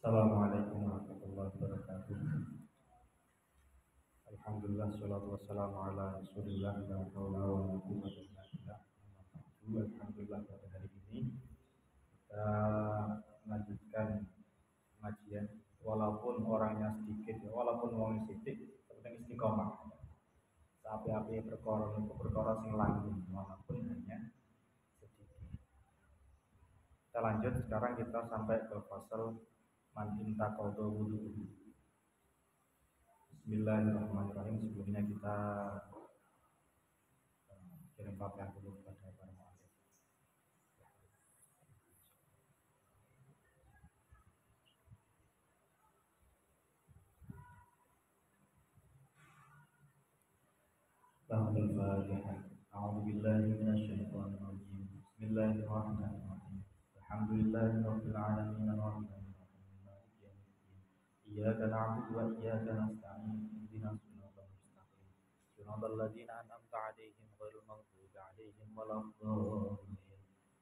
Assalamualaikum warahmatullahi wabarakatuh. Alhamdulillah, salatu wassalamu ala rasulillah, la haula wa la quwwata illa billah. Alhamdulillah, pada hari ini kita melanjutkan pengajian walaupun orangnya sedikit, walaupun orangnya sedikit, penting istiqomah. Api-api perkara itu perkara sing langgeng walaupun hanya sedikit. Kita lanjut, sekarang kita sampai ke fasal man intaqadha wudu'uhu. Bismillahirrahmanirrahim. Sebelumnya kita kirim Fatihah dulu kepada para muallif. Al-Fatihah. A'udzu billahi minasyaitonir rajim. Bismillahirrahmanirrahim. Alhamdulillahirabbil alamin arrahmanir rahim maliki yaumiddin. Iyyaka na'budu wa iyyaka nasta'in. Ihdinas siratal mustaqim. Siratal ladzina an'amta 'alaihim ghairil maghdubi 'alaihim waladdallin.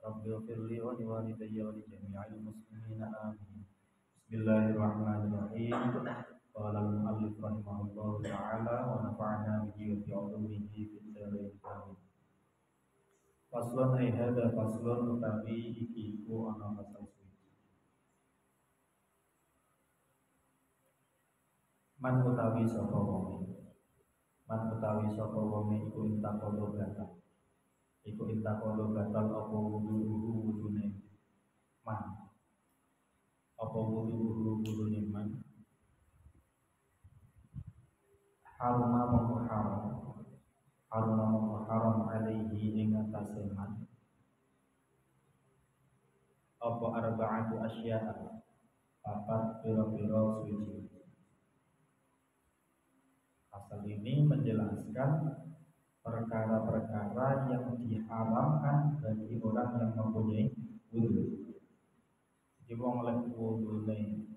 Rabbi ighfirli wa liwalidayya wa li jami'il muslimina amin. Bismillahirrahmanirrahim. Qala al-mu'allif rahimahullahu ta'ala wa nafa'ana bihi wa bi 'ulumihi fid dharain amin. Faslun ay hadza faslun utawi iki iku ana fasal suci. Man utawi sapa wong. Man utawi sapa wong iku intaqadha batal. Iku intaqadha batal apa wudune man. Apa wudune man. Haruma mongko haram alaihi ing atase man apa arba'atu asya'a papat pira-pira suci. Pasal ini menjelaskan perkara-perkara yang diharamkan bagi orang yang mempunyai wudu. Jadi wong oleh wudune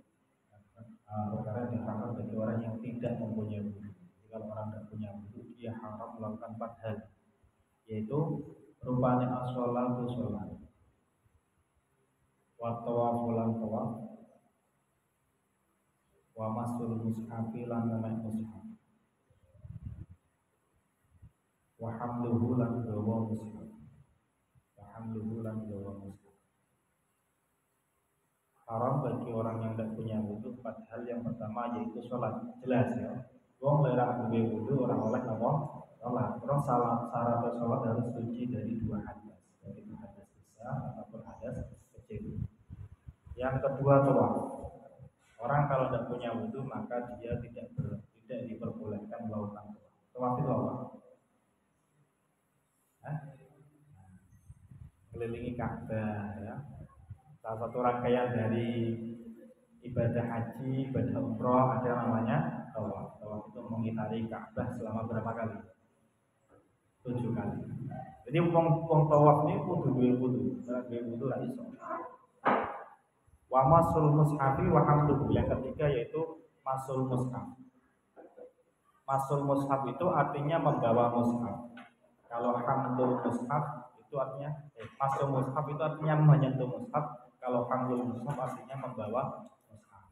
perkara yang diharamkan bagi orang yang tidak mempunyai wudu. Kalau orang tidak punya wudu, dia haram melakukan 4 hal, yaitu rupanya as-sholatu sholat, wa tawafu lan tawaf, wa masul mushafi lan memek mushaf, wa hamluhu lan gawa mushaf, Haram bagi orang yang tidak punya wudu 4 hal. Yang pertama yaitu sholat. Jelas ya, wong larang duwe wudu orang oleh apa? Sholat. Terus syarat sholat harus suci dari 2 hadas, yaitu hadas besar ataupun hadas kecil. Yang kedua tawaf. Orang kalau tidak punya wudu maka dia tidak diperbolehkan melakukan tawaf. Tawaf itu apa? Kelilingi Ka'bah ya. Salah satu rangkaian dari ibadah haji, ibadah umroh ada namanya tawaf. Tawaf itu mengitari Ka'bah selama berapa kali? 7 kali. Jadi wong tawaf ini kudu duwe wudu. Ora duwe wudu ra iso. Wa masul mushafi wa hamluhu. Yang ketiga yaitu masul mushaf. Masul mushaf itu artinya membawa mushaf. Kalau hamlul mushaf itu artinya masul mushaf itu artinya menyentuh mushaf. Kalau hamlul mushaf artinya membawa mushaf.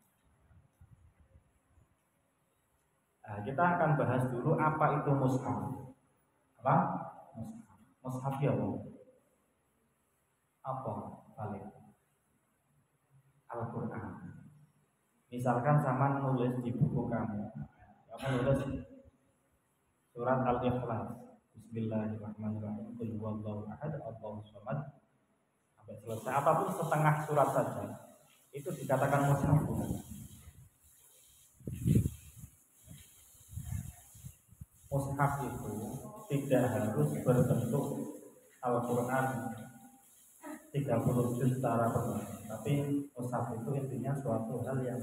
Nah, kita akan bahas dulu apa itu mushaf. Apa? Mushaf. Mushaf ya apa? Paling Al-Quran. Misalkan sama nulis di buku kamu nulis surat Al-Ikhlas, Bismillahirrahmanirrahim, Qul huwallahu ahad, Allahus samad, sampai selesai. Apapun setengah surat saja itu dikatakan mushaf. Mushaf itu tidak harus berbentuk Al-Quran 30 juz secara penuh, tapi mushaf itu intinya suatu hal yang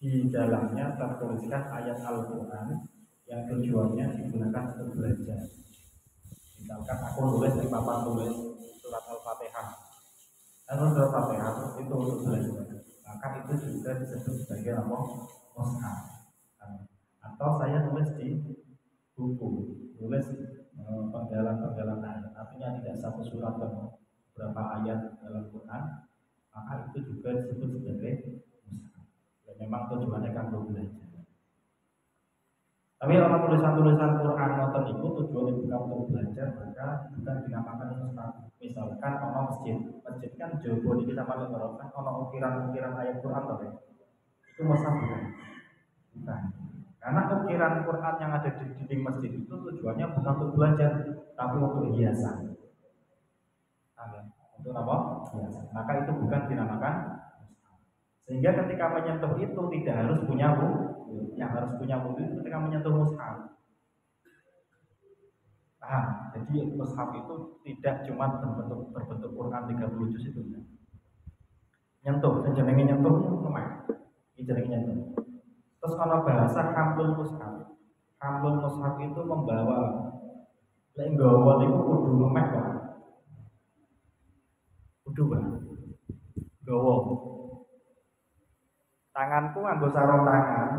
di dalamnya tertuliskan ayat Al-Quran yang tujuannya digunakan untuk belajar. Misalkan aku nulis di papan tulis surat Al-Fatihah, surat Al-Fatihah itu untuk belajar, maka itu juga disebut sebagai apa? Mushaf. Atau saya nulis di buku, nulis penggalan-penggalan ayat, artinya tidak satu surat penuh, berapa ayat dalam Quran, maka itu juga disebut sebagai mushaf. memang tujuannya kan belajar. Tapi kalau tulisan-tulisan Quran nonton itu tujuannya bukan untuk belajar, maka bukan dinamakan mushaf. Misalkan ono masjid kan jowo iki sama loro kan ono ukiran-ukiran ayat Quran to. Itu mushaf bukan. Karena ukiran Quran yang ada di dinding masjid itu tujuannya bukan untuk belajar, tapi untuk hiasan. Untuk apa? Hiasan. Maka itu bukan dinamakan mushaf. Sehingga ketika menyentuh itu tidak harus punya wudu. Yang harus punya wudu itu ketika menyentuh mushaf. Jadi mushaf itu tidak cuma berbentuk Quran 30 juz itu. Nyentuh, jenenge nyentuh lemah. Ini jenenge nyentuh. Terus kalau bahasa hamlul mushaf. Hamlul mushaf itu membawa. Lek nggawa niku kudu lemah kok. Kudu Pak. Gawa. Tanganku nganggo sarung tangan,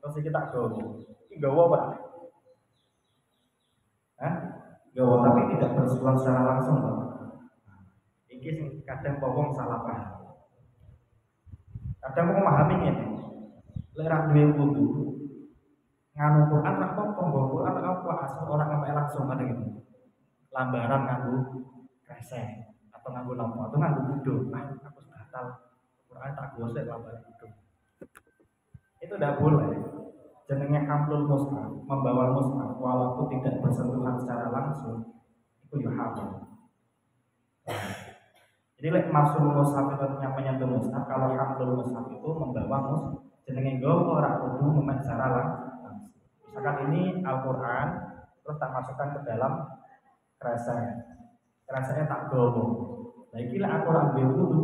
terus iki tak gawa. Iki gawa Pak. Gawa tapi tidak bersentuhan secara langsung Pak. Iki sing kadang wong salah paham. Kadang wong memahami ngene. Lek ra duwe wudu, nganu Quran ra apa nggo Quran ra apa asal orang ngemek langsung ada gitu. Lambaran nganggo kresek atau nganggo lampu atau nganggo wudu. Aku batal. Quran tak gosek lambaran wudu. Itu tidak boleh. Jenenge hamlul mushaf, membawa mushaf walaupun tidak bersentuhan secara langsung itu ya haram. Jadi lek masuk mushaf itu yang menyentuh mushaf, kalau hamlul mushaf itu membawa mushaf jenenge nggawa ora kudu memek secara langsung. Misalkan ini Al-Qur'an terus tak masukkan ke dalam kresek. Kreseknya tak gawa. Lah iki lek Al-Qur'an kudu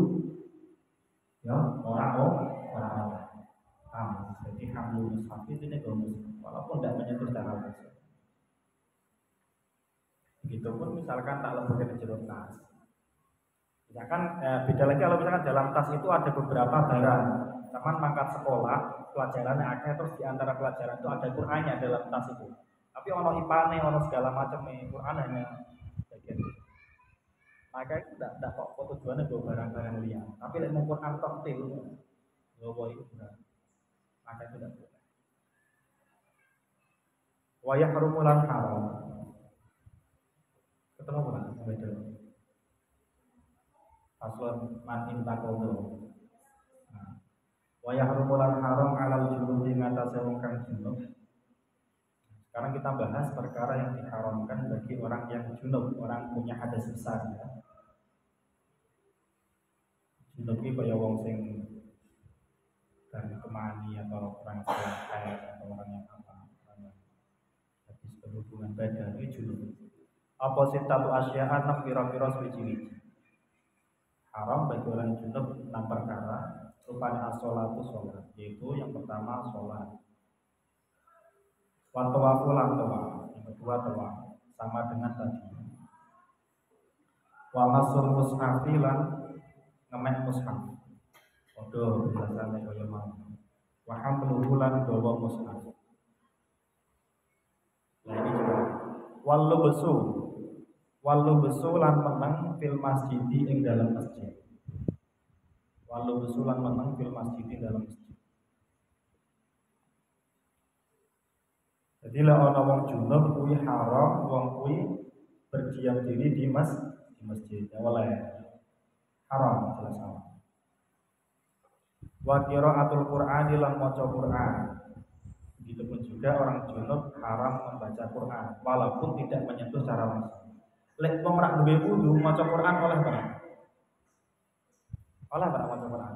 ya ora. Jadi hamlul mushaf itu negomus walaupun tidak menyentuh secara langsung. Begitupun misalkan tak lebih ke jero tas. Misalkan beda lagi kalau misalkan dalam tas itu ada beberapa barang. Teman mangkat sekolah, pelajarannya akhirnya terus di antara pelajaran itu ada Qur'annya dalam tas itu. Tapi ono ipane, ono segala macam Qur'an hanya bagian. Maka itu tidak kok tujuannya bawa barang-barang liar. Tapi lek mau Qur'an tok bawa itu benar. Maka itu tidak boleh. Wa yahrumulan haram. Ketemu bukan? Beda. Paslon man intakodo. Wa yahrumulan haram alal junubi ngatasé wong kang junub. Sekarang kita bahas perkara yang diharamkan bagi orang yang junub, orang punya hadas besar ya. Junub iki kaya wong sing dari kemani atau orang yang haid atau orang yang habis berhubungan badan itu junub. Apa sitatu asya'a 6 pira-pira suci-suci. Haram bagi orang junub 6 perkara. Rupanya as-sholatu sholat, yaitu yang pertama sholat. Wa tawafu lan tawaf, yang kedua tawaf, sama dengan tadi. Wa masul mushafi lan ngemek mushaf. Odo biasane kaya mau. Wa hamluhu lan gawa mushaf. Nah ini juga. Walu besu lan menang fil masjidi ing dalam masjid. Walu besu lan menang fil masjidi dalam masjid. Jadi lah ana wong junub kuwi haram wong kuwi berdiam diri di masjid. Ya oleh haram jelas haram. Wa qiraatul Qur'ani lan maca Qur'an. Begitupun juga orang junub haram membaca Quran walaupun tidak menyentuh secara langsung. Lek wong ora duwe wudu maca Quran oleh barang. Oleh barang maca Quran.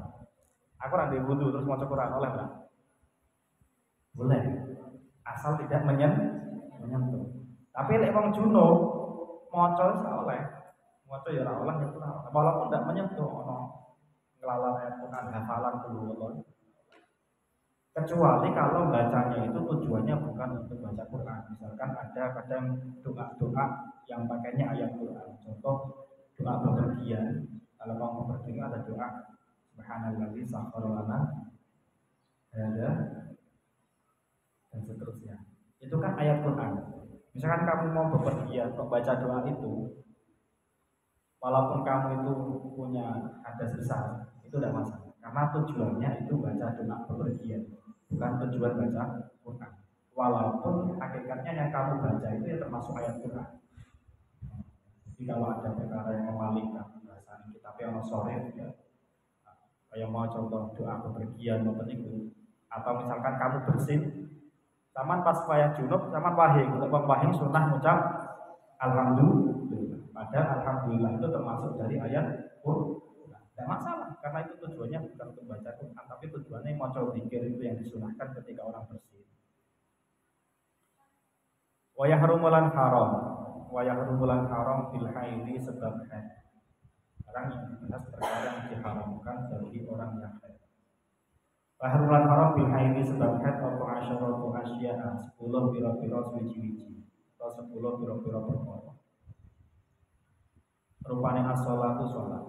Aku ora duwe wudu terus maca Quran oleh barang. Boleh. Asal tidak menyentuh. Tapi lek wong junub maca ora oleh. Maca ya ora oleh nyentuh walaupun tidak menyentuh ono ngelawan ayat Quran hafalan dulu. Kecuali kalau bacanya itu tujuannya bukan untuk baca Quran. Misalkan ada kadang doa-doa yang pakainya ayat Quran. Contoh doa bepergian. Kalau mau bepergian ada doa Subhanalladzi sakhkhara lana hadza dan seterusnya. Itu kan ayat Quran. Misalkan kamu mau bepergian membaca doa itu, walaupun kamu itu punya hadas besar, itu tidak masalah. karena tujuannya itu baca doa bepergian, bukan tujuan baca Quran. Walaupun hakikatnya yang kamu baca itu ya termasuk ayat Quran. Jadi kalau ada perkara yang memalingkan bahasa kita ono sore ya, kayak mau contoh doa bepergian maupun itu, atau misalkan kamu bersin, zaman pas wayah junub, zaman wahing, untuk wahing sunnah mengucap alhamdulillah. Padahal alhamdulillah itu termasuk dari ayat Quran. Tidak masalah, karena itu tujuannya bukan untuk baca Quran, tapi tujuannya mau coba zikir itu yang disunahkan ketika orang bersin. Wayah rumulan haram, wayah rumulan haram bil haidi sebab haid. Orang yang dibahas perkara yang diharamkan bagi orang yang haid. Wayah haram bil haidi sebab haid atau asyaratu asya'a 10 pira-pira suci-suci atau 10 pira-pira perkara. Rupane as-sholatu sholat.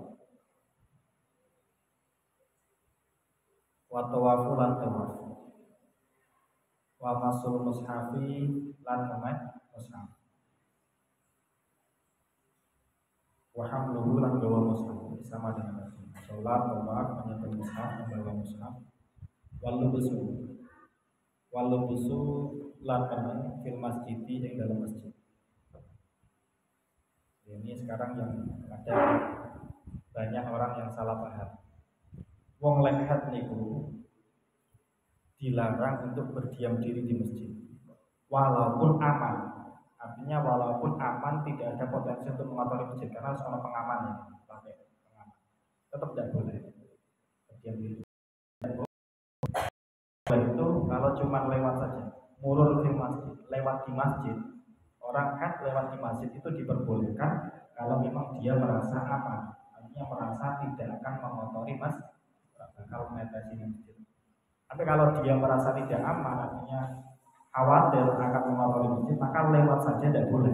Wa tawafu lan tawaf. Wa masul mushafi lan memet mushaf. Wa hamluhu lan gawa mushaf sama dengan tadi. Sholat, tawaf, menyentuh mushaf, membawa mushaf. Walubusu lan memet fil masjidi ing dalam masjid. Ini sekarang yang ada banyak orang yang salah paham. Wong lekhat niku dilarang untuk berdiam diri di masjid, walaupun aman. Artinya walaupun aman, tidak ada potensi untuk mengotori masjid karena harus ada pengaman ya, pakai pengaman. Tetap tidak boleh berdiam diri. Itu kalau cuma lewat saja, murur di masjid, lewat di masjid, orang kan lewat di masjid itu diperbolehkan kalau memang dia merasa aman, artinya merasa tidak akan mengotori masjid, bakal menetesi masjid. Tapi kalau dia merasa tidak aman, artinya khawatir akan mengotori masjid, maka lewat saja tidak boleh.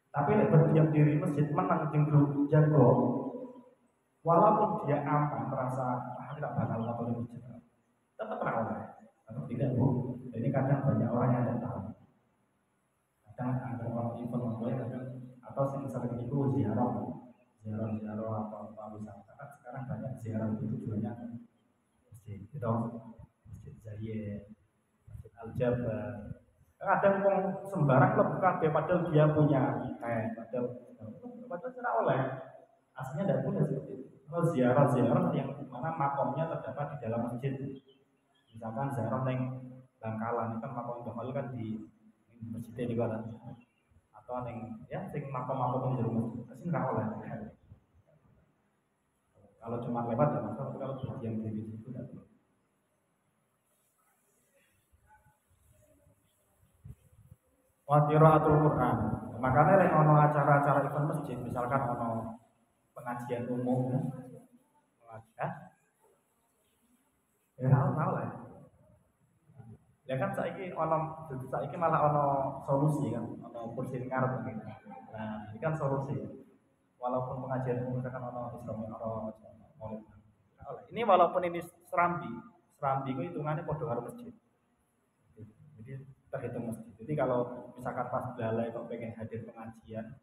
Tapi berdiam diri masjid menang tinggal jago, walaupun dia aman, merasa tidak bakal mengotori masjid, tetap boleh. Tetap tidak bu. Jadi kadang banyak orang yang tidak tahu. Kadang ada orang event memulai, kadang atau sering itu ziarah atau apa wisata. Kan sekarang banyak ziarah itu tujuannya masjid, gitu. Masjid Zayed, Masjid Al-Jabar. Kadang pun sembarang lebih kabeh padahal dia punya padahal tidak oleh. Aslinya tidak boleh seperti itu. Kalau ziarah yang mana makomnya terdapat di dalam masjid. Misalkan ziarah yang Bangkalan itu kan makom Bangkalan kan di masjid ini kan. Atau yang ya sing makom-makom di rumah masjid nggak oleh. Kalau cuma lewat ya masalah, kalau berdiam diri itu tidak boleh. Wa qiraatul Quran. Makanya lek ono acara-acara event masjid, misalkan ono pengajian umum pengajian ya tahu lah. Ya kan saiki malah ono solusi kan, ono kursi ngarep gitu. Nah, ini kan solusi. Walaupun pengajian umum misalkan ono Islam ono Maulid. Ini walaupun ini serambi itu hitungannya padha karo masjid. Jadi terhitung masjid. Jadi kalau misalkan pas balai kok pengen hadir pengajian,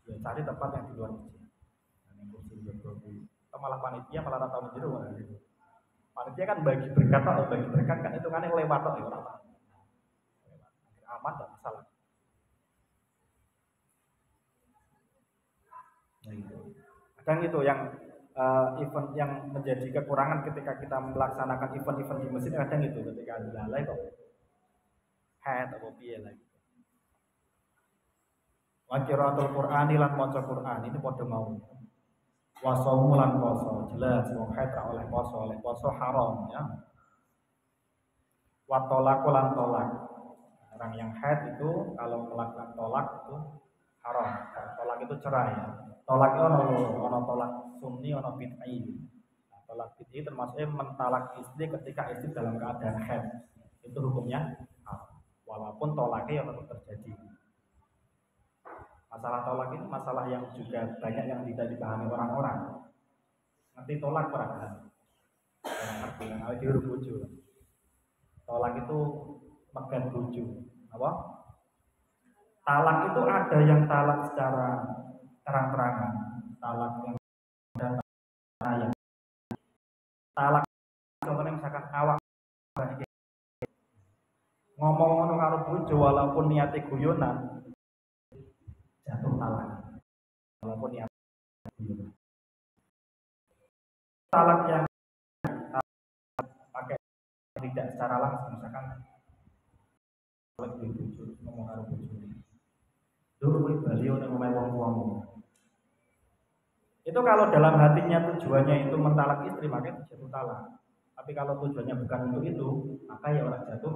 ya cari tempat yang di luar masjid. Yang kursi berkursi. Atau malah panitia malah rata menjero gitu. Panitia kan bagi berkat kan itu kan yang lewat ya orang. Aman tidak masalah. Nah itu. Kadang itu yang event yang menjadi kekurangan ketika kita melaksanakan event-event di masjid kadang itu ketika ada balai kok head atau piye lagi. Wa qiraatul Qur'ani lan maca Qur'an ini padha mau. Wa shaumu lan poso, jelas wong haid ra oleh poso haram ya. Wa talaqu lan tolak. Orang yang haid itu kalau melakukan tolak itu haram. Tolak itu cerai ya. Tolak itu ono tolak sunni, ono bid'ah. Nah, tolak bid'ah termasuknya mentalak istri ketika istri dalam keadaan haid. Itu hukumnya haram. Walaupun tolaknya yang tetap terjadi. Masalah tolak ini masalah yang juga banyak yang tidak dipahami orang-orang. Nanti tolak perasaan. Yang ngerti kan awake dhewe bojo. Tolak itu megat bojo. Apa? Talak itu ada yang talak secara terang-terangan, talak yang ada yang ngomong ngono karo bojo walaupun niate guyonan jatuh talak. Walaupun niate guyonan. Talak yang pakai tidak secara langsung, misalkan lebih bojo ngomong karo bojo. Dulu bali ono wong-wong. Itu kalau dalam hatinya tujuannya itu mentalak istri, makanya jatuh talak. Tapi kalau tujuannya bukan untuk itu, maka ya orang jatuh.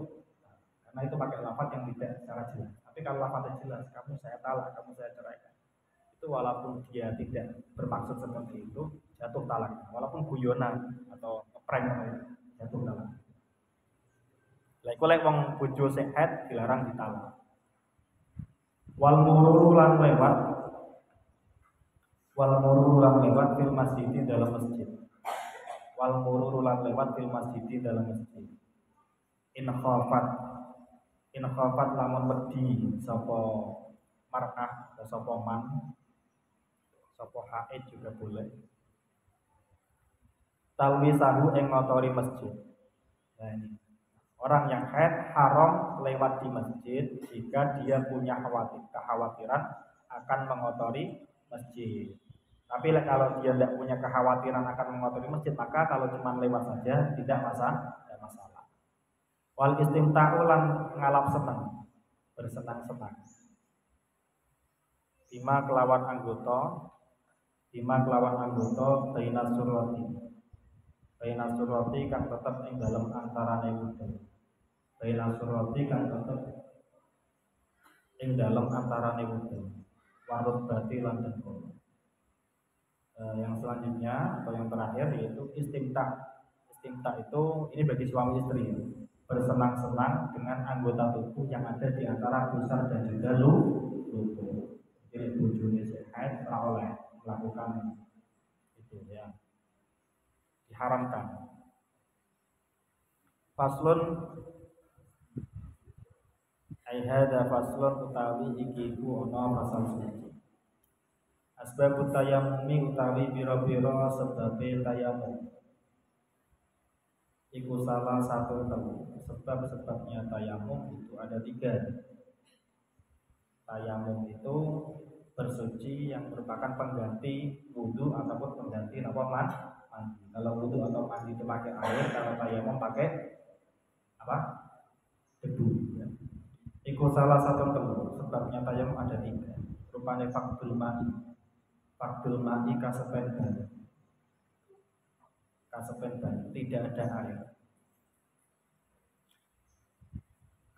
Karena itu pakai lafaz yang tidak secara jelas. Tapi kalau lafaznya jelas, kamu saya talak, kamu saya ceraikan. Itu walaupun dia tidak bermaksud seperti itu, jatuh talak. Walaupun guyonan atau prank jatuh talak. Lek wong bojo sing haid dilarang ditalak. Wal mururu lan lewat fil masjid dalam masjid. Wal mururu lan lewat fil masjid dalam masjid. In khafat lamun wedi sapa mar'ah atau sapa man, sapa haid juga boleh. Talwisahu ing ngotori masjid. Nah ini. Orang yang haid haram lewat di masjid jika dia punya kekhawatiran akan mengotori masjid. Tapi kalau dia tidak punya kekhawatiran akan mengotori masjid, maka kalau cuma lewat saja tidak masalah. Wal istimta'u lan ngalap senang, bersenang-senang. Bima kelawan anggota baina surati kan tetap ing dalam antarane wudhu. Baina surati kan tetap ing dalam antarane wudhu. Warut bati lan dengkul. Yang selanjutnya atau yang terakhir yaitu istimta. Istimta itu ini bagi suami istri, bersenang-senang dengan anggota tubuh yang ada di antara pusar dan juga lutut. Jadi bojone sehat oleh melakukan itu ya, diharamkan. Faslun ai hada faslun utawi iki ku ana pasal suci. Asbabut tayammumi utawi biro-biro sebabe tayamum. Iku salah satu sebab-sebabnya tayamum itu ada 3. Tayamum itu bersuci yang merupakan pengganti wudu ataupun pengganti mandi. Kalau wudu atau mandi itu pakai air, kalau tayamum pakai apa? Debu. Ya. Iku salah satu sebabnya tayamum ada 3. Rupanya faktul mani kasepen banyu tidak ada air.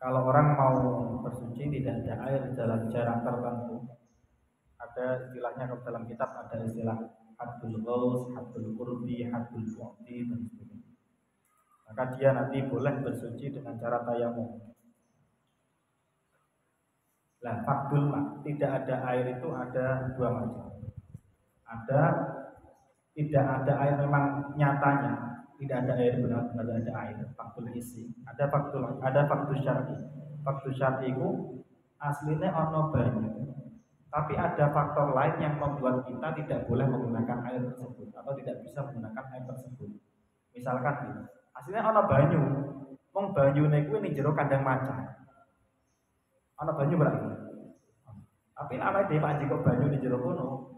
Kalau orang mau bersuci tidak ada air dalam jarak tertentu, ada istilahnya kalau dalam kitab ada istilah haddul ghaus, haddul qurbi, haddul bu'di dan sebagainya. Maka dia nanti boleh bersuci dengan cara tayamum. Nah, faktul tidak ada air itu ada 2 macam. Ada tidak ada air memang nyatanya tidak ada air, benar-benar ada air, faktul isi. Ada faktul syar'i. Faktul syar'i itu aslinya ono banyu, tapi ada faktor lain yang membuat kita tidak boleh menggunakan air tersebut atau tidak bisa menggunakan air tersebut. Misalkan gitu, aslinya ono banyu, mong banyune kuwi ning jero kandang macan. Ono banyu berarti. Tapi ana dhewe Pak kok banyu ning jero kono.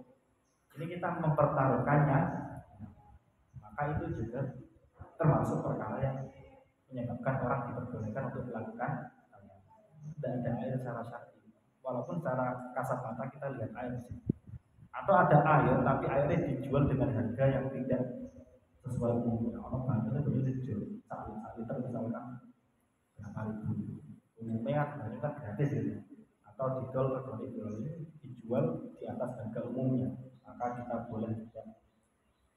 Ini kita mempertaruhkannya, maka itu juga termasuk perkara yang menyebabkan orang diperbolehkan untuk melakukan tidak ada air secara syar'i. Walaupun secara kasat mata kita lihat air sih. Atau ada air tapi airnya dijual dengan harga yang tidak sesuai umumnya. Orang banyak itu dijual 1 liter misalkan berapa ribu. Umumnya banyak kan gratis gitu. Atau didol atau dijual di atas harga umumnya. Maka kita boleh tidak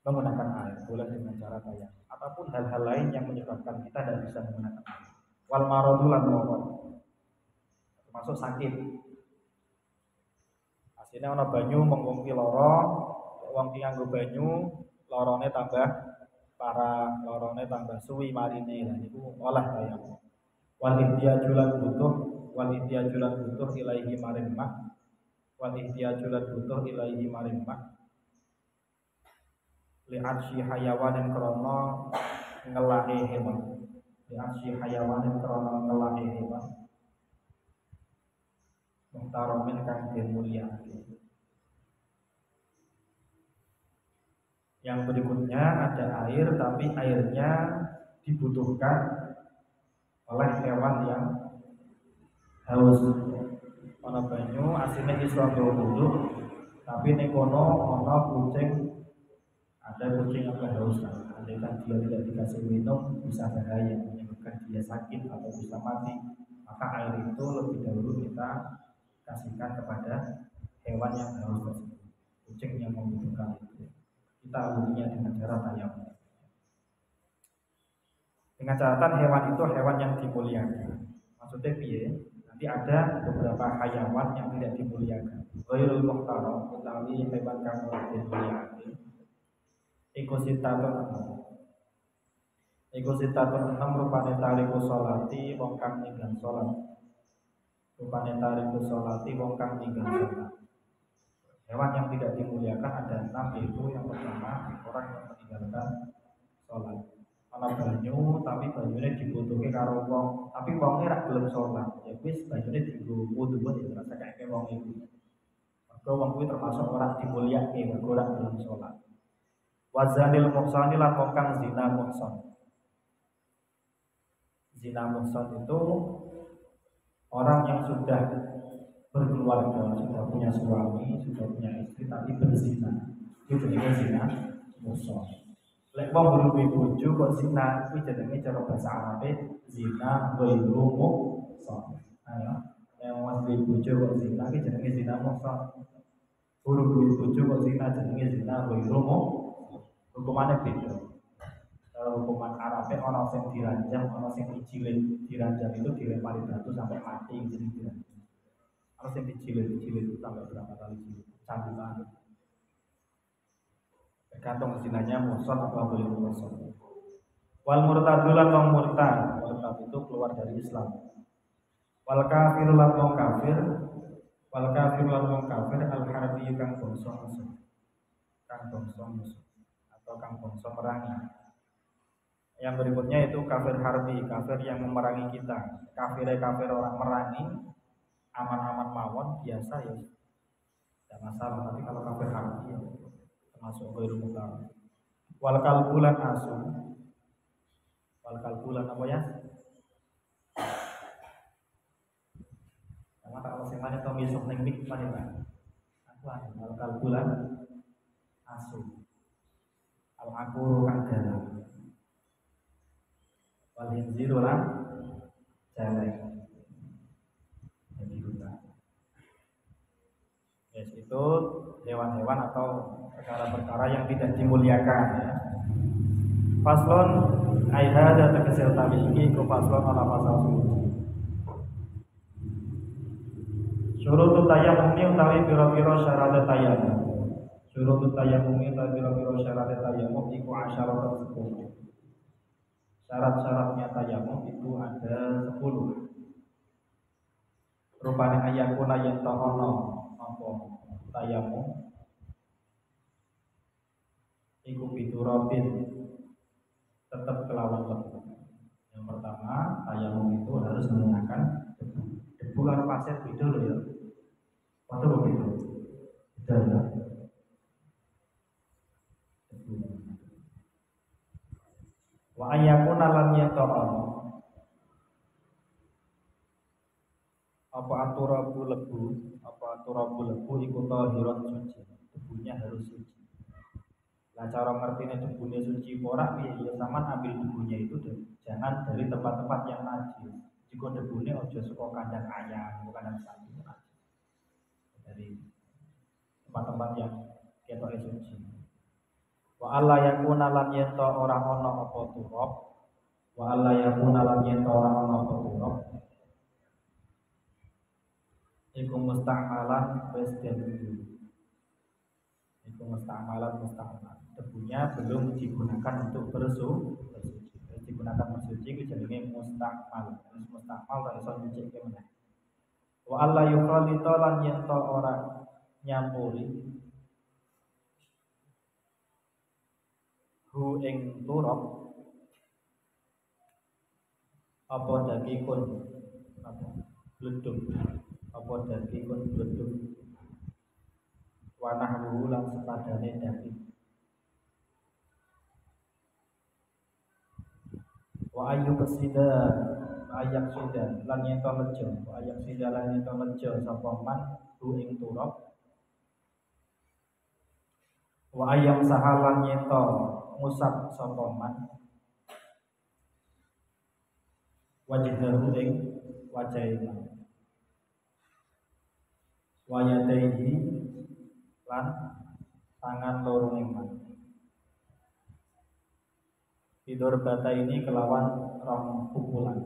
menggunakan air, boleh dengan cara tayamum ataupun hal-hal lain yang menyebabkan kita tidak bisa menggunakan air. Wal maradul lan termasuk sakit. Aslinya ana banyu mong ki lara, wong ki nganggo banyu lorone tambah parah, lorone tambah suwi marine. Lah niku olah tayamum. Wal ihtiyajulan butuh ilaihi marin mak. Wal ihtiyajulan butuh ilaihi marin mak. Li'arsyi hayawanin krono ngelahi hewan. di asyi hayawanin krana ngelake hewan muhtaromin kang dimulyakake. Yang berikutnya ada air, tapi airnya dibutuhkan oleh hewan yang haus. Ana banyu asine iso wudu, tapi ning kono ana kucing, ada kucing yang haus. Andai kan dia tidak dikasih minum bisa bahaya, menyebabkan dia sakit atau bisa mati. Maka air itu lebih dahulu kita kasihkan kepada hewan yang haus tersebut, kucing yang membutuhkan itu. Kita wudunya dengan cara tayamum. Dengan catatan hewan itu hewan yang dimuliakan. Maksudnya piye? Nanti ada beberapa hayawan yang tidak dimuliakan. Ghairul muhtaram, utawi hewan kang ora dimuliakan. Iku sitatun 6 rupane tariku sholati wong kang ninggal sholat. Rupane tariku sholati wong kang ninggal sholat. Hewan yang tidak dimuliakan ada 6, yaitu yang pertama orang yang meninggalkan sholat. Ana banyu tapi banyune dibutuhke karo wong, tapi wonge ra gelem sholat. Ya wis banyune dienggo wudu ya rasa kaya wong iku. Mergo wong kuwi termasuk orang dimulyakake mergo ora gelem sholat. Wazanil muhsani lan wong kang zina muhsan. Zina muhsan itu orang yang sudah berkeluarga, sudah punya suami, sudah punya istri tapi berzina. Itu jenenge zina muhsan. Lek wong berumah bojo kok zina, kuwi jenenge cara bahasa Arabe zina ghairu muhsan. Ayo, yang wong bojo kok zina kuwi jenenge zina muhsan. Berumah bojo kok zina jenenge zina ghairu muhsan. Hukumannya beda. Kalau hukuman Arabe orang sing diranjang, orang sing dicilin. Diranjang itu dilempari batu sampai mati jadi diranjang. Orang sing dicilin itu sampai berapa kali cilin? Cambukan. Tergantung zinanya muhsan atau belum muhsan. Wal murtadulan wong murtad. Murtad itu keluar dari Islam. Wal kafir lan wong kafir. Wal kafir lan wong kafir al harbi kang bangsa musuh. Kang bangsa musuh atau kang bangsa merangi. Yang berikutnya itu kafir harbi, kafir yang memerangi kita. Kafir orang merangi, aman-aman mawon biasa ya, tidak masalah. Tapi kalau kafir harbi ya, termasuk ghairul muhtaram. Wal kalbulan asu. Wal kalbulan apa ya? Karena kalau sing mana to misuk ning mik mana Pak? Aku ada wal kalbulan asu. Al aquru kang dalam. Wal hinziru lan jelek. Jadi rusak. Yes, itu hewan-hewan atau perkara-perkara yang tidak dimuliakan ya. Faslon aihada tegese utawi iki ku faslon ana pasal suci. Syurutut tayammumi utawi pira-pira syarat tayammum. Syurutut tayammumi utawi pira-pira syarat tayammum iku asyaratun 10. Syarat-syaratnya tayammum itu ada 10. Rupane ayakuna yen ta ono apa tayammum iku biturabin tetap kelawan lebu. Yang pertama, tayamum itu harus menggunakan debu. Debu karo pasir beda loh ya. Waktu begitu. Beda ya. Debu. Wa ayakuna lan yata'an. Apa aturabu lebu iku tahiran suci. Debunya harus suci. Nah cara ngertinya debunya suci ora piye ya sampean ambil debunya itu jangan dari tempat-tempat yang najis. Jika debunya ojo saka kandang ayam, bukan kandang sapi. Dari tempat-tempat yang ketoke suci. Wa alla yakuna lan yenta ora ana apa turab. Wa alla yakuna lan yenta ora ana apa turab. Iku musta'malan wis itu musta'malan. Debunya belum digunakan untuk bersuci. Digunakan bersuci itu jenenge musta'mal. Musta'mal ra iso nyucike meneh. Wa alla yukhalita lan yen to ora nyampuri hu ing turab apa dagikun apa bledug apa dagikun bledug wanah wulan sepadane daging wa ayu kesida ayak sida lan yento lejo wa ayak sida lan yento lejo sapa man hu ing turab wa ayam sahalan yento ngusap sapa man wajhahu ing wajahe wa yadaihi lan tangan loro ing man tidur bata ini kelawan rong pukulan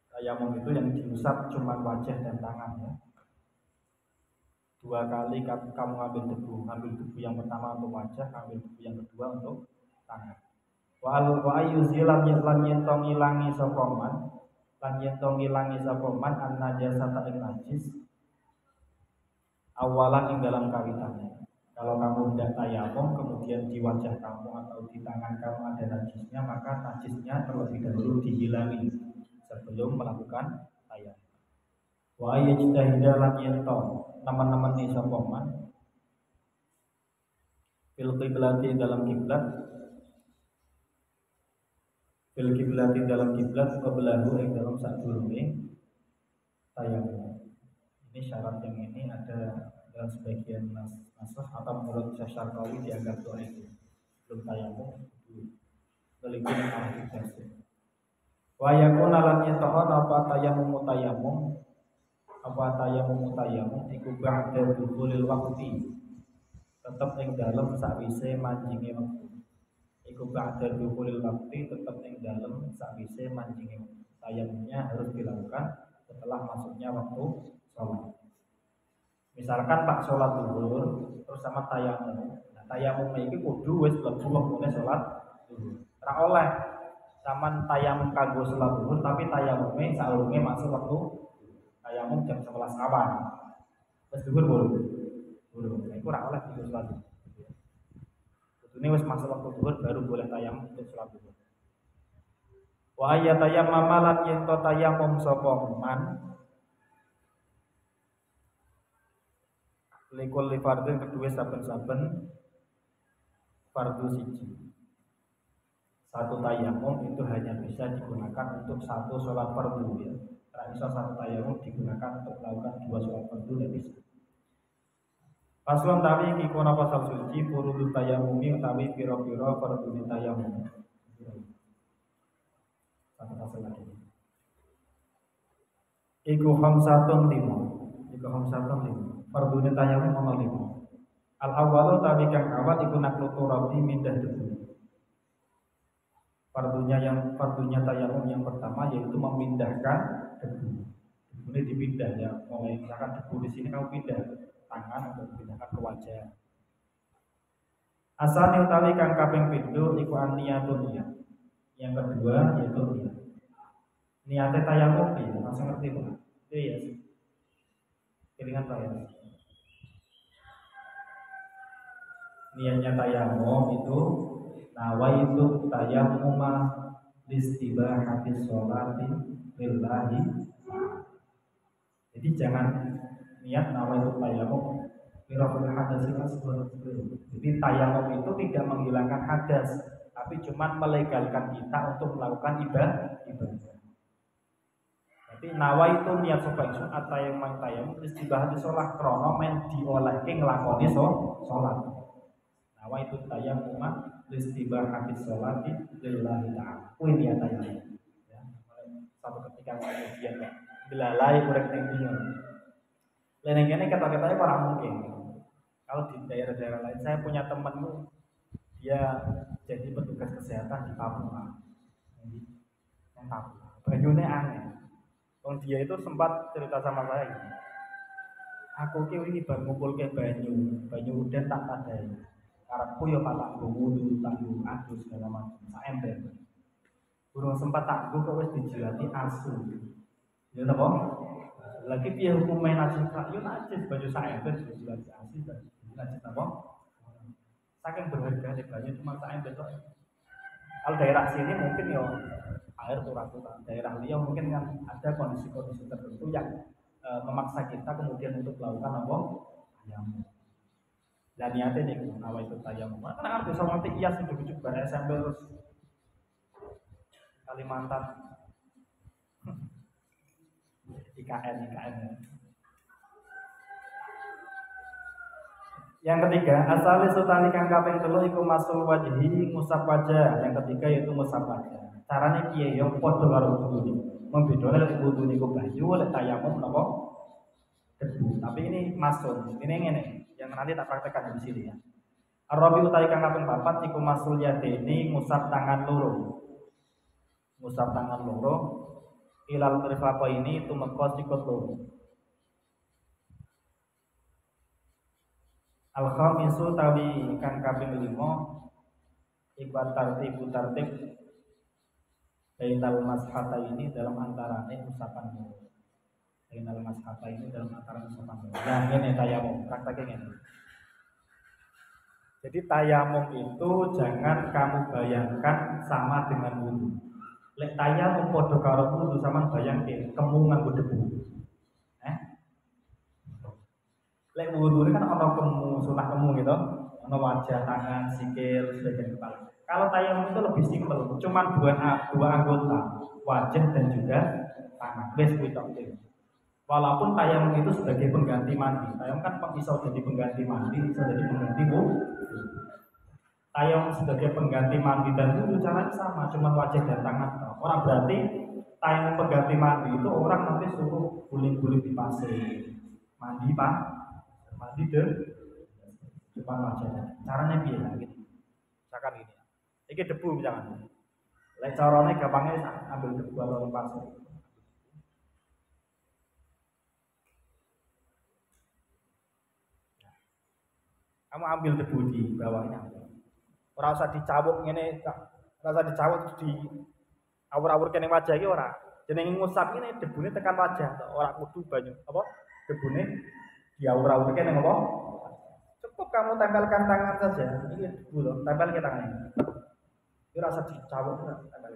tayamum itu yang diusap cuma wajah dan tangan ya. Dua kali kamu ambil debu yang pertama untuk wajah, ambil debu yang kedua untuk tangan. Wa ayyuzilam lan yento ngilangi sapa man, lan yento ngilangi sapa man an najasata ing najis awalan ing dalam kawitannya. Kalau kamu tidak tayamum kemudian di wajah kamu atau di tangan kamu ada najisnya, maka najisnya terlebih dahulu dihilangi sebelum melakukan tayamum. Wa yajtahida lan yento teman-teman ni sapa man fil qiblati dalam kiblat dalam kiblat qablahu ing dalam sadurunge tayamum. Ini syarat yang ini ada dalam sebagian nasakh atau menurut Syarqawi dianggap doa itu belum tayamum kelingking ahli tafsir. Wa yakuna lan yata'an apa tayamum iku ba'da dukhulil waqti tetep ing dalem sakwise manjinge wektu. Iku ba'da dukhulil waqti tetep ing dalem sakwise manjinge wektu. Tayamumnya harus dilakukan setelah masuknya waktu sholat. Misalkan Pak sholat zuhur terus sama tayamum. Nah, tayamum iki kudu wis mlebu wektune sholat zuhur. Ora oleh sampean tayamum kanggo sholat zuhur tapi tayamume saurunge masuk waktu tayamum jam 11 awan. Wis zuhur burung. Nah, iku ora oleh dienggo sholat zuhur. Kudune wis masuk waktu zuhur baru boleh tayamum untuk sholat zuhur. Wa ayatayammama lan yen to tayamum sapa man likul fardhin kedua saben-saben fardu siji. Satu tayamum itu hanya bisa digunakan untuk satu sholat fardu ya. Tidak bisa satu tayamum digunakan untuk melakukan dua sholat fardu, tidak bisa. Paslon tawi kikuna pasal suci furudut tayamumi utawi piro-piro fardune tayamum. Satu pasal lagi. Iku khamsatun lima. Fardune tayamum ana 5. Al awwalu tawi kang awal iku naklu turabi mindah debu. Fardunya tayamum yang pertama yaitu memindahkan debu. Debu ini dipindah ya, mulai misalkan debu di sini kamu pindah tangan atau dipindahkan ke wajah. Asani utawi kang kaping pindho iku aniyatun niat. Yang kedua yaitu niat. Niate tayamum piye? Langsung ngerti Pak. Iya sih. Kelingan Pak ya. Niatnya tayamum itu nawaitu tayammuma listibahati sholati lillahi. Jadi jangan niat nawaitu tayammum birafil hadasil asghar. Jadi tayamum itu tidak menghilangkan hadas, tapi cuma melegalkan kita untuk melakukan ibadah. Tapi nawaitu niat sapa ingsun tayamum listibahati sholat krana men diolehke nglakoni sholat. Nawaitu tayammuma listibahati sholati lillahi ta'ala. Kuwi niat tayamum. Ya, satu ketika kemudian ya belalai urip ning dunya. Lene kene kata-katanya ora mungkin. Kalau di daerah-daerah lain saya punya temanku dia jadi petugas kesehatan di Papua. Yang Papua. Banyune aneh. Dia itu sempat cerita sama saya gitu. Aku ki wingi bar ngumpulke banyu udan tak tadai. Karepku ya tak wudu, tak adus segala macam, sak ember. Burung sempat tak kok wis dijilati asu. Ya ta, Bang? Lagi piye hukume najis kak? Yo najis banyu sak ember dijilati asu najis ta, Bang? Saking berharga banyu cuma sak ember tok. Kalau daerah sini mungkin ya air turun-turun, daerah liya mungkin kan ada kondisi-kondisi tertentu yang memaksa kita kemudian untuk melakukan apa? Tayamum. Dan niatnya nih, nawa itu tayamum. Karena kan bisa nanti iya sih cukup bar SMP terus Kalimantan IKN. Yang ketiga, asal sutani kang kaping 3 iku masul wajhi ngusap wajah. Yang ketiga yaitu ngusap wajah. Carane piye ya padha karo wudu. Membedone lek wudu niku banyu, lek tayamum napa debu. Tapi ini masul. Ini ngene, yang nanti tak praktekkan di sini ya. Arabi utawi kang kaping 4 iku masul yadeni ngusap tangan loro. Ngusap tangan loro ilal mirfaqo ini tumeka sikut loro. Al-khamisu tawi kang kaping 5 iku tartib bainal mashata ini dalam antarane usapan loro. Bainal mashata ini dalam antarane usapan loro. Nah, ngene tayamum, prakteknya ngene. Jadi tayamum itu jangan kamu bayangkan sama dengan wudu. Lek tayamum padha karo wudu sampean bayangke kemu nganggo debu. Lek wudu kan ana kemu, sunah kemu gitu. Ana wajah, tangan, sikil, sebagian kepala. Kalau tayamum itu lebih simpel, cuma dua anggota, wajah dan juga tangan. Wes kuwi tok. Walaupun tayamum itu sebagai pengganti mandi. Tayamum kan bisa jadi pengganti mandi, bisa jadi pengganti wudu. Tayamum sebagai pengganti mandi dan wudu caranya sama, cuma wajah dan tangan. Orang berarti tayamum pengganti mandi itu orang nanti suruh guling-guling di pasir. Mandi deh, cuma wajah. Caranya piye gitu. Misalkan gini. Iki debu misalkan. Lek carane gampangnya ambil debu atau pasir. Kamu ambil debu di bawahnya. Ora usah dicawuk ngene, ora usah dicawuk di awur-awur kene wajah iki ora. Jenenge ngusap ini debune tekan wajah, ora kudu banyu. Apa? Debune diawur-awur kene apa? Cukup kamu tempelkan tangan saja. Ini debu loh, tempel ke tangannya. Ini rasa dicawuk tempel.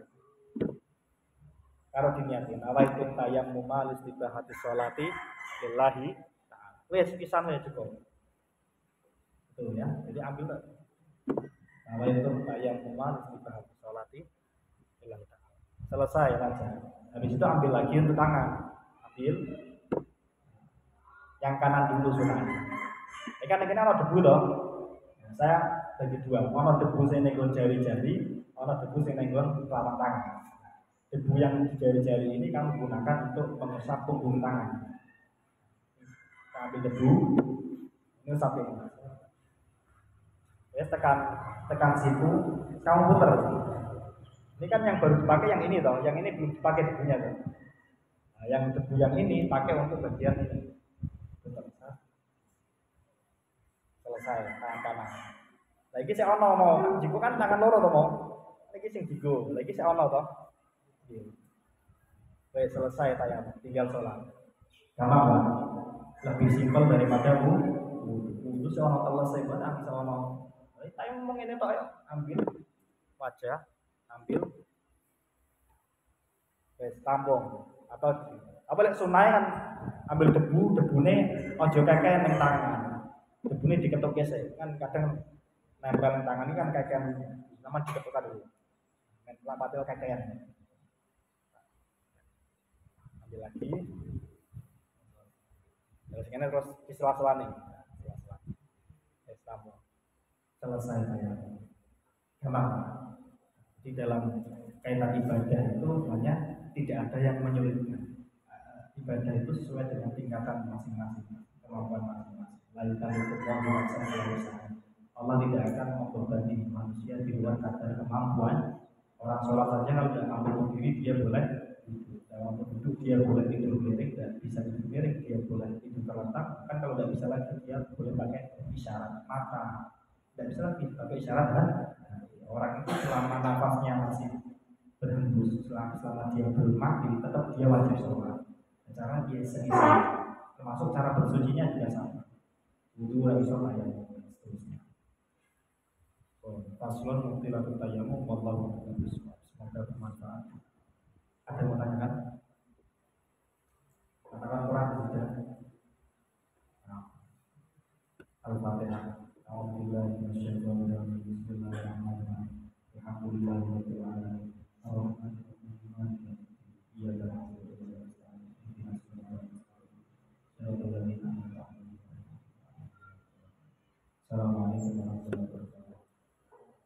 Karo diniatin, awaitu tayammum listibahati sholati lillahi ta'ala. Wes pisan wae cukup. Betul ya. Jadi ambil awaitu tayammum listibahati sholati lillahi ta'ala. Selesai aja. Habis itu ambil lagi untuk tangan. Ambil yang kanan dulu sunahnya. Kan ini ada debu toh. Saya bagi dua. Ada debu sing nenggon jari-jari, ada debu sing nenggon telapak tangan. Debu yang di jari-jari ini kamu gunakan untuk mengusap punggung tangan. Kita ambil debu, ini usap ini. Ya, tekan situ, kamu putar. Ini kan yang baru dipakai yang ini toh, yang ini belum dipakai debunya toh. Nah, yang debu yang ini pakai untuk bagian ini. Selesai tangan kanan. Lagi saya ono mau, jiku kan tangan loro to mau. Lagi sing jigo, lagi saya ono to. Baik, selesai tayang, tinggal sholat. Gampang lah. Lebih simpel daripada wudu saya ono selesai banget bisa ono. Tayang ngomong ini toh, ambil wajah, ambil tampung atau apa lek sunai kan ambil debune ojo kakek neng tangan. Debune diketuk gesek kan kadang nempel tangan ini kan kakean sama diketukkan dulu. Nempel patel kakean. Ambil lagi. Terus ini terus istilah-istilah nih. Istilah. Selesai saya. Kenapa? Di dalam kaitan ibadah itu sebenarnya tidak ada yang menyulitkan. Ibadah itu sesuai dengan tingkatan masing-masing, kemampuan masing-masing. Lalu kalau Allah tidak akan membebani manusia di luar kadar kemampuan. Orang sholat saja kalau tidak mampu berdiri dia boleh duduk. Dalam duduk dia boleh tidur miring dan bisa tidur miring dia boleh tidur terletak. Kan kalau tidak bisa lagi dia boleh pakai isyarat mata. Tidak bisa lagi pakai isyarat kan? Orang itu selama nafasnya masih berhembus, selama dia belum mati tetap dia wajib sholat. Cara dia sendiri, termasuk cara bersucinya juga sama. Wudu lagi sholat ya, seterusnya. Faslon muktilatut tayammum wallahu a'lam bishawab. Semoga bermanfaat. Ada yang mau tanyakan? Katakan Quran saja. Nah, Al-Fatihah. A'udzubillahi minasyaitonir rajim. Bismillahirrahmanirrahim. Alhamdulillahirabbil alamin. Ar-Rahmanir